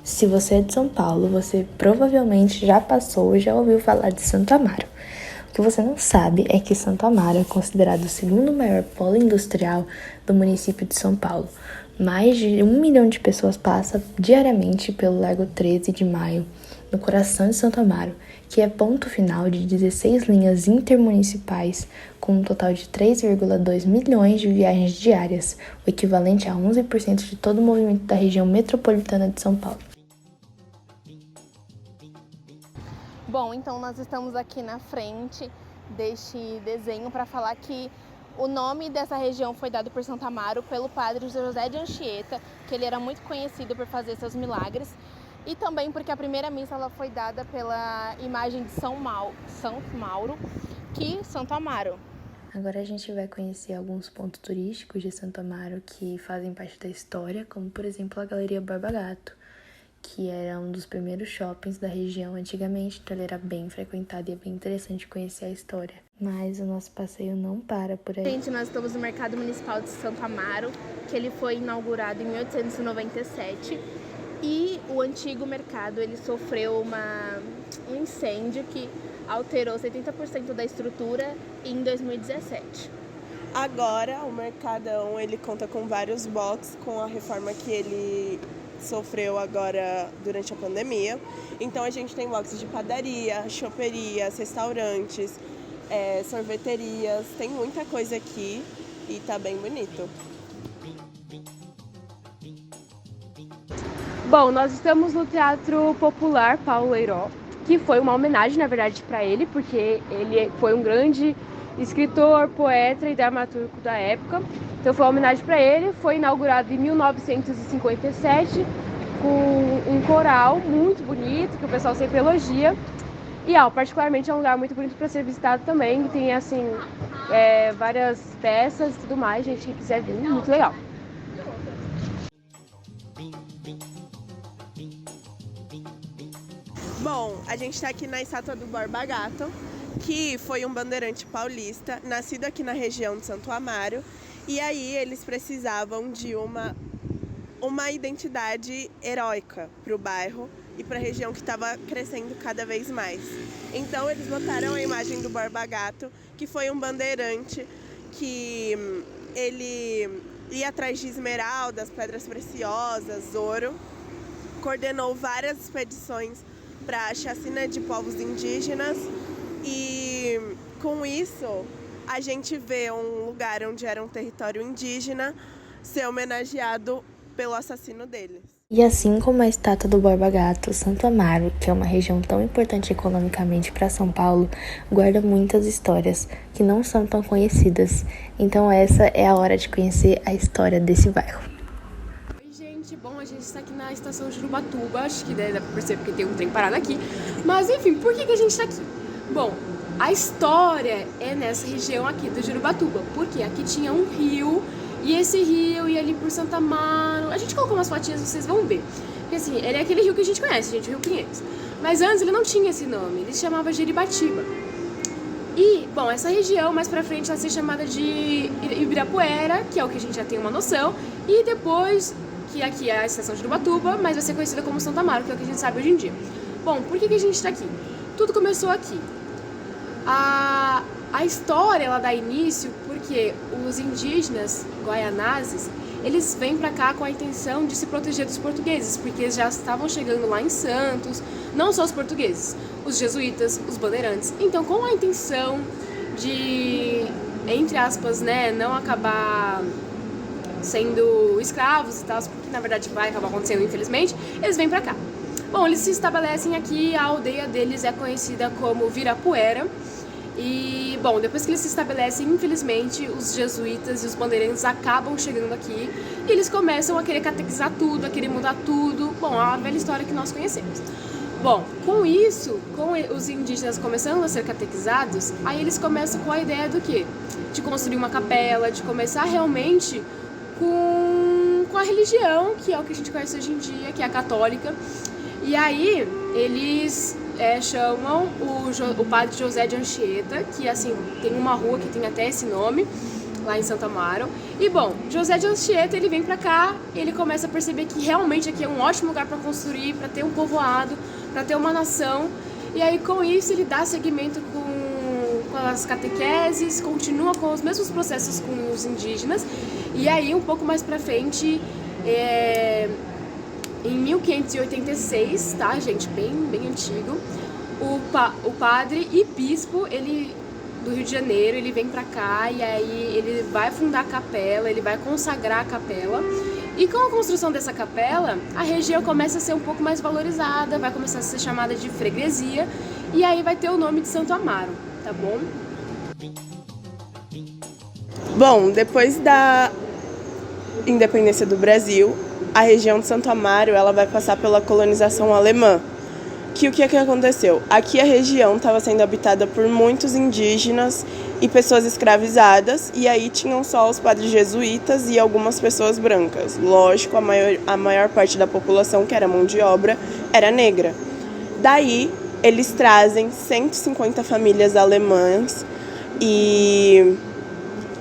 Se você é de São Paulo, você provavelmente já passou ou já ouviu falar de Santo Amaro. O que você não sabe é que Santo Amaro é considerado o segundo maior polo industrial do município de São Paulo. Mais de 1 milhão de pessoas passam diariamente pelo Largo 13 de Maio, no coração de Santo Amaro, que é ponto final de 16 linhas intermunicipais, com um total de 3,2 milhões de viagens diárias, o equivalente a 11% de todo o movimento da região metropolitana de São Paulo. Bom, então nós estamos aqui na frente deste desenho para falar que o nome dessa região foi dado por Santo Amaro pelo padre José de Anchieta, que ele era muito conhecido por fazer seus milagres, e também porque a primeira missa ela foi dada pela imagem de São Mauro, que Santo Amaro. Agora a gente vai conhecer alguns pontos turísticos de Santo Amaro que fazem parte da história, como por exemplo a Galeria Borba Gato, que era um dos primeiros shoppings da região antigamente, então ele era bem frequentado e é bem interessante conhecer a história. Mas o nosso passeio não para por aí. Gente, nós estamos no Mercado Municipal de Santo Amaro, que ele foi inaugurado em 1897, e o antigo mercado ele sofreu um incêndio que alterou 70% da estrutura em 2017. Agora o Mercadão ele conta com vários boxes com a reforma que ele sofreu agora durante a pandemia. Então a gente tem boxes de padaria, choperias, restaurantes, sorveterias, tem muita coisa aqui e tá bem bonito. Bom, nós estamos no Teatro Popular Paulo Leyró, que foi uma homenagem, na verdade, para ele, porque ele foi um grande escritor, poeta e dramaturgo da época. Então foi uma homenagem para ele, foi inaugurado em 1957 com um coral muito bonito, que o pessoal sempre elogia. E particularmente é um lugar muito bonito para ser visitado também, tem assim várias peças e tudo mais, gente que quiser vir, muito legal. Bom, a gente está aqui na estátua do Borba Gato, que foi um bandeirante paulista, nascido aqui na região de Santo Amaro, e aí eles precisavam de uma identidade heróica para o bairro e para a região que estava crescendo cada vez mais. Então eles botaram a imagem do Borba Gato, que foi um bandeirante que ele ia atrás de esmeraldas, pedras preciosas, ouro, coordenou várias expedições para a chacina de povos indígenas e com isso a gente vê um lugar onde era um território indígena ser homenageado pelo assassino deles. E assim como a estátua do Borba Gato, Santo Amaro, que é uma região tão importante economicamente para São Paulo, guarda muitas histórias que não são tão conhecidas. Então essa é a hora de conhecer a história desse bairro. Oi gente, bom, a gente está aqui na estação de Ubatuba, acho que dá para perceber porque tem um trem parado aqui. Mas enfim, por que a gente está aqui? Bom, a história é nessa região aqui do Jurubatuba, porque aqui tinha um rio, e esse rio ia ali por Santo Amaro. A gente colocou umas fotinhas, vocês vão ver. Porque assim, ele é aquele rio que a gente conhece, gente, o Rio Pinheiros. Mas antes ele não tinha esse nome, ele se chamava Jiribatiba. E, bom, essa região mais pra frente vai ser chamada de Ibirapuera, que é o que a gente já tem uma noção. E depois, que aqui é a estação de Jurubatuba, mas vai ser conhecida como Santo Amaro, que é o que a gente sabe hoje em dia. Bom, por que a gente tá aqui? Tudo começou aqui. A história ela dá início porque os indígenas guaianazes, eles vêm para cá com a intenção de se proteger dos portugueses, porque eles já estavam chegando lá em Santos, não só os portugueses, os jesuítas, os bandeirantes. Então, com a intenção de, entre aspas, né, não acabar sendo escravos e tal, porque na verdade vai acabar acontecendo, infelizmente, eles vêm para cá. Bom, eles se estabelecem aqui, a aldeia deles é conhecida como Virapuera. E, bom, depois que eles se estabelecem, infelizmente, os jesuítas e os bandeirantes acabam chegando aqui e eles começam a querer catequizar tudo, a querer mudar tudo. Bom, é uma velha história que nós conhecemos. Bom, com isso, com os indígenas começando a ser catequizados, aí eles começam com a ideia do quê? De construir uma capela, de começar realmente com a religião, que é o que a gente conhece hoje em dia, que é a católica. E aí, eles chamam o padre José de Anchieta, que assim, tem uma rua que tem até esse nome, lá em Santo Amaro. E bom, José de Anchieta, ele vem pra cá, ele começa a perceber que realmente aqui é um ótimo lugar para construir, para ter um povoado, para ter uma nação. E aí com isso ele dá seguimento com as catequeses, continua com os mesmos processos com os indígenas. E aí um pouco mais pra frente, em 1586, tá, gente, bem antigo, o padre e bispo, ele do Rio de Janeiro, ele vem pra cá e aí ele vai fundar a capela, ele vai consagrar a capela. E com a construção dessa capela, a região começa a ser um pouco mais valorizada, vai começar a ser chamada de freguesia, e aí vai ter o nome de Santo Amaro, tá bom? Bom, depois da independência do Brasil, a região de Santo Amaro ela vai passar pela colonização alemã. O que aconteceu? Aqui a região estava sendo habitada por muitos indígenas e pessoas escravizadas, e aí tinham só os padres jesuítas e algumas pessoas brancas. Lógico, a maior parte da população, que era mão de obra, era negra. Daí, eles trazem 150 famílias alemãs e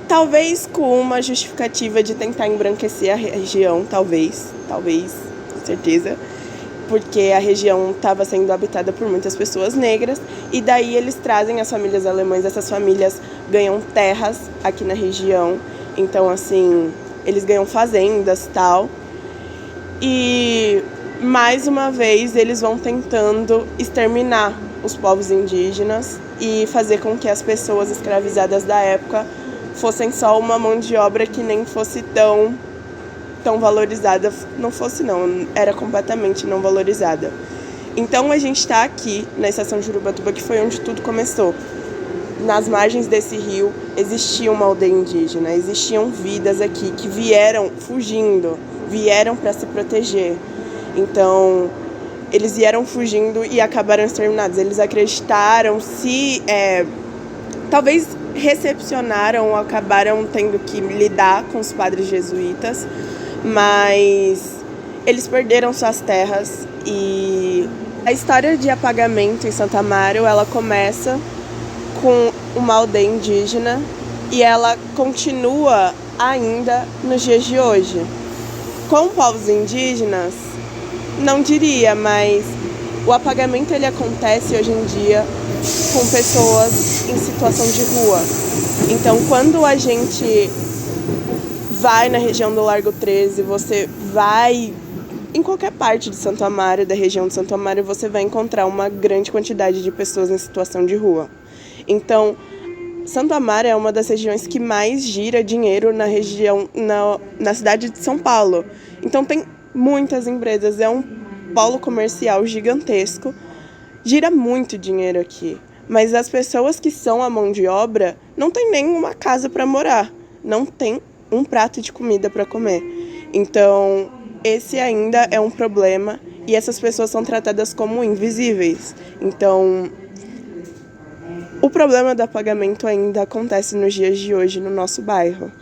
talvez com uma justificativa de tentar embranquecer a região, talvez, com certeza, porque a região estava sendo habitada por muitas pessoas negras, e daí eles trazem as famílias alemãs, essas famílias ganham terras aqui na região, então assim, eles ganham fazendas e tal, e mais uma vez eles vão tentando exterminar os povos indígenas e fazer com que as pessoas escravizadas da época fossem só uma mão de obra que nem fosse tão valorizada, era completamente não valorizada. Então a gente está aqui na estação de Urubatuba, que foi onde tudo começou. Nas margens desse rio existia uma aldeia indígena, existiam vidas aqui que vieram fugindo, vieram para se proteger. Então eles vieram fugindo e acabaram exterminados. Eles acreditaram, talvez recepcionaram ou acabaram tendo que lidar com os padres jesuítas, mas eles perderam suas terras. E a história de apagamento em Santo Amaro, ela começa com uma aldeia indígena e ela continua ainda nos dias de hoje. Com povos indígenas, não diria, mas o apagamento ele acontece hoje em dia com pessoas em situação de rua. Então, quando a gente vai na região do Largo 13, você vai em qualquer parte de Santo Amaro, da região de Santo Amaro, você vai encontrar uma grande quantidade de pessoas em situação de rua. Então, Santo Amaro é uma das regiões que mais gira dinheiro na região, na cidade de São Paulo. Então, tem muitas empresas, é um polo comercial gigantesco, gira muito dinheiro aqui. Mas as pessoas que são a mão de obra não tem nem uma casa para morar, não tem um prato de comida para comer. Então, esse ainda é um problema e essas pessoas são tratadas como invisíveis. Então, o problema do apagamento ainda acontece nos dias de hoje no nosso bairro.